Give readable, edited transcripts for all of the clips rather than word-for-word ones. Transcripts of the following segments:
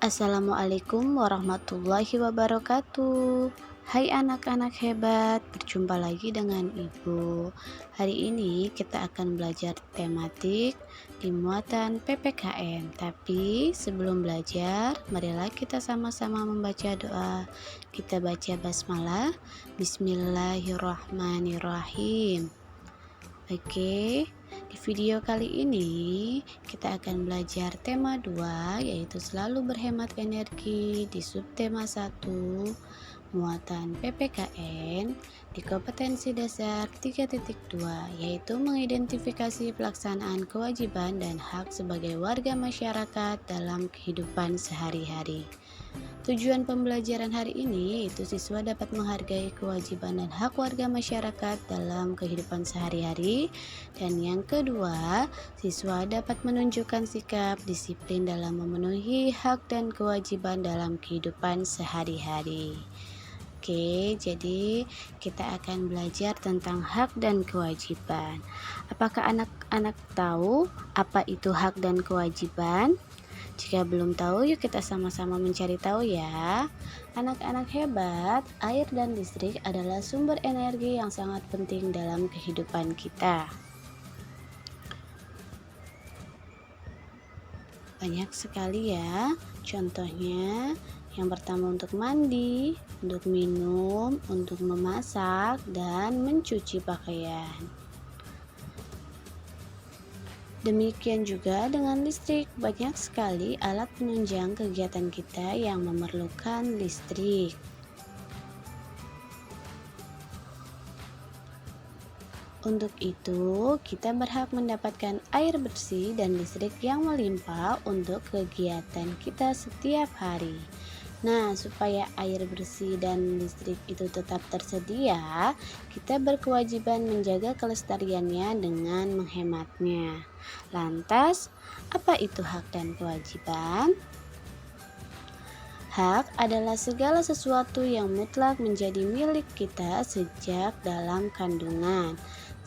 Assalamualaikum warahmatullahi wabarakatuh. Hai anak-anak hebat, berjumpa lagi dengan Ibu. Hari ini kita akan belajar tematik di muatan PPKN. Tapi sebelum belajar, marilah kita sama-sama membaca doa. Kita baca basmalah. Bismillahirrahmanirrahim. Oke, di video kali ini kita akan belajar tema 2, yaitu selalu berhemat energi di subtema 1 muatan PPKN di kompetensi dasar 3.2, yaitu mengidentifikasi pelaksanaan kewajiban dan hak sebagai warga masyarakat dalam kehidupan sehari-hari. Tujuan pembelajaran hari ini yaitu siswa dapat menghargai kewajiban dan hak warga masyarakat dalam kehidupan sehari-hari. Dan yang kedua, siswa dapat menunjukkan sikap disiplin dalam memenuhi hak dan kewajiban dalam kehidupan sehari-hari. Oke, jadi kita akan belajar tentang hak dan kewajiban. Apakah anak-anak tahu apa itu hak dan kewajiban? Jika belum tahu, yuk kita sama-sama mencari tahu ya. Anak-anak hebat, air dan listrik adalah sumber energi yang sangat penting dalam kehidupan kita. Banyak sekali ya, contohnya yang pertama untuk mandi, untuk minum, untuk memasak, dan mencuci pakaian. Demikian juga dengan listrik, banyak sekali alat penunjang kegiatan kita yang memerlukan listrik. Untuk itu, kita berhak mendapatkan air bersih dan listrik yang melimpah untuk kegiatan kita setiap hari. Nah, supaya air bersih dan listrik itu tetap tersedia, kita berkewajiban menjaga kelestariannya dengan menghematnya. Lantas, apa itu hak dan kewajiban? Hak adalah segala sesuatu yang mutlak menjadi milik kita sejak dalam kandungan.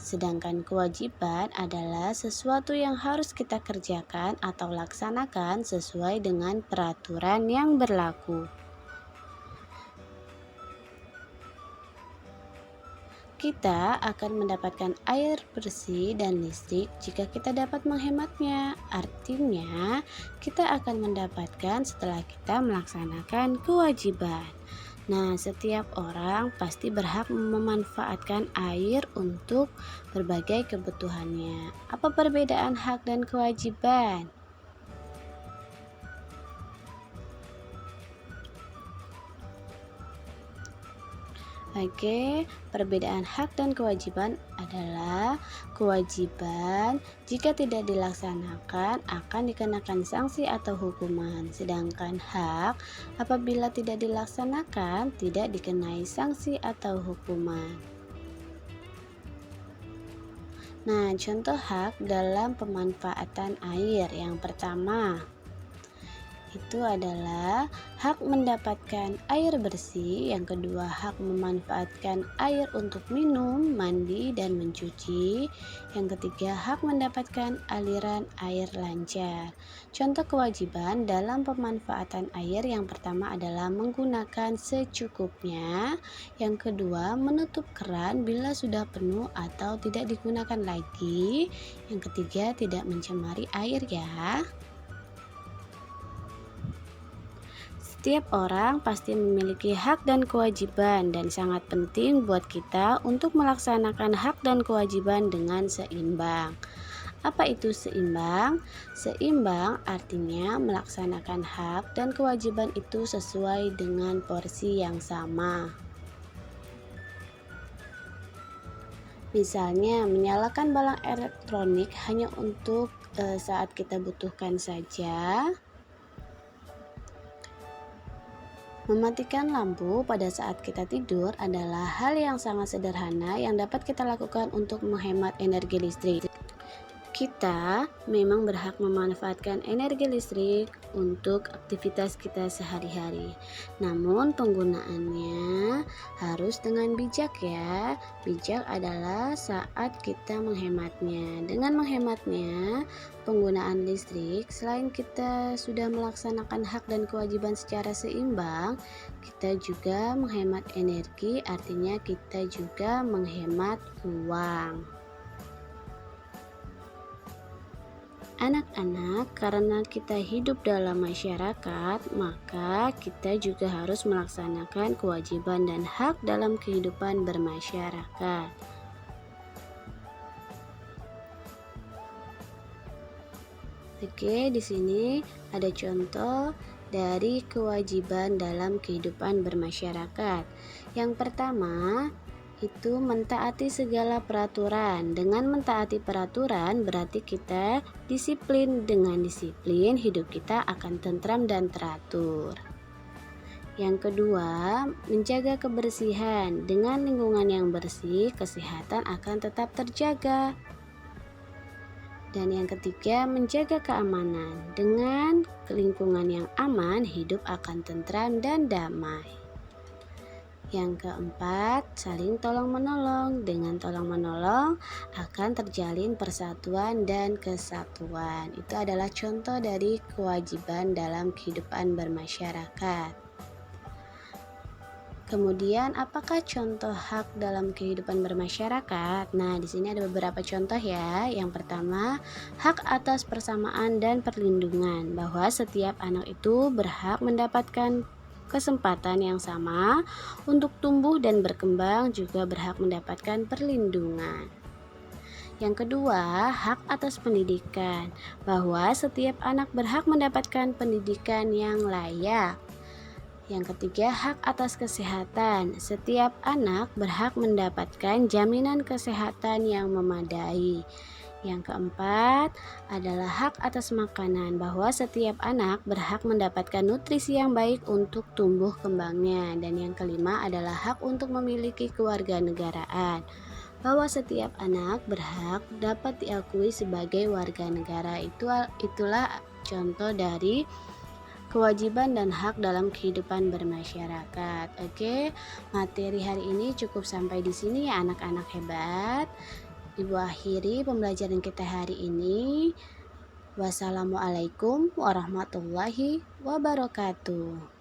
Sedangkan kewajiban adalah sesuatu yang harus kita kerjakan atau laksanakan sesuai dengan peraturan yang berlaku. Kita akan mendapatkan air bersih dan listrik jika kita dapat menghematnya. Artinya, kita akan mendapatkan setelah kita melaksanakan kewajiban. Nah, setiap orang pasti berhak memanfaatkan air untuk berbagai kebutuhannya. Apa perbedaan hak dan kewajiban? Oke, perbedaan hak dan kewajiban adalah kewajiban jika tidak dilaksanakan akan dikenakan sanksi atau hukuman, sedangkan hak apabila tidak dilaksanakan tidak dikenai sanksi atau hukuman. Nah, contoh hak dalam pemanfaatan air yang pertama itu adalah hak mendapatkan air bersih, yang kedua hak memanfaatkan air untuk minum, mandi, dan mencuci, yang ketiga hak mendapatkan aliran air lancar. Contoh kewajiban dalam pemanfaatan air yang pertama adalah menggunakan secukupnya, yang kedua menutup keran bila sudah penuh atau tidak digunakan lagi, yang ketiga tidak mencemari air ya. Setiap orang pasti memiliki hak dan kewajiban dan sangat penting buat kita untuk melaksanakan hak dan kewajiban dengan seimbang. Apa itu seimbang? Seimbang artinya melaksanakan hak dan kewajiban itu sesuai dengan porsi yang sama. Misalnya, menyalakan balang elektronik hanya untuk saat kita butuhkan saja. Mematikan lampu pada saat kita tidur adalah hal yang sangat sederhana yang dapat kita lakukan untuk menghemat energi listrik. Kita memang berhak memanfaatkan energi listrik untuk aktivitas kita sehari-hari. Namun penggunaannya harus dengan bijak ya. Bijak adalah saat kita menghematnya. Dengan menghematnya, penggunaan listrik, selain kita sudah melaksanakan hak dan kewajiban secara seimbang, kita juga menghemat energi, artinya kita juga menghemat uang. Anak-anak, karena kita hidup dalam masyarakat, maka kita juga harus melaksanakan kewajiban dan hak dalam kehidupan bermasyarakat. Oke, di sini ada contoh dari kewajiban dalam kehidupan bermasyarakat. Yang pertama, itu mentaati segala peraturan. Dengan mentaati peraturan berarti kita disiplin. Dengan disiplin hidup kita akan tentram dan teratur. Yang kedua, menjaga kebersihan. Dengan lingkungan yang bersih, kesehatan akan tetap terjaga. Dan yang ketiga, menjaga keamanan. Dengan lingkungan yang aman, hidup akan tentram dan damai. Yang keempat, saling tolong-menolong. Dengan tolong-menolong akan terjalin persatuan dan kesatuan. Itu adalah contoh dari kewajiban dalam kehidupan bermasyarakat. Kemudian, apakah contoh hak dalam kehidupan bermasyarakat? Nah, di sini ada beberapa contoh ya. Yang pertama, hak atas persamaan dan perlindungan, bahwa setiap anak itu berhak mendapatkan kesempatan yang sama untuk tumbuh dan berkembang, juga berhak mendapatkan perlindungan. Yang kedua, hak atas pendidikan, bahwa setiap anak berhak mendapatkan pendidikan yang layak. Yang ketiga, hak atas kesehatan. Setiap anak berhak mendapatkan jaminan kesehatan yang memadai. Yang keempat adalah hak atas makanan, bahwa setiap anak berhak mendapatkan nutrisi yang baik untuk tumbuh kembangnya. Dan yang kelima adalah hak untuk memiliki kewarganegaraan, bahwa setiap anak berhak dapat diakui sebagai warga negara. Itulah contoh dari kewajiban dan hak dalam kehidupan bermasyarakat. Oke, materi hari ini cukup sampai di sini ya anak-anak hebat. Ibu akhiri pembelajaran kita hari ini. Wassalamualaikum warahmatullahi wabarakatuh.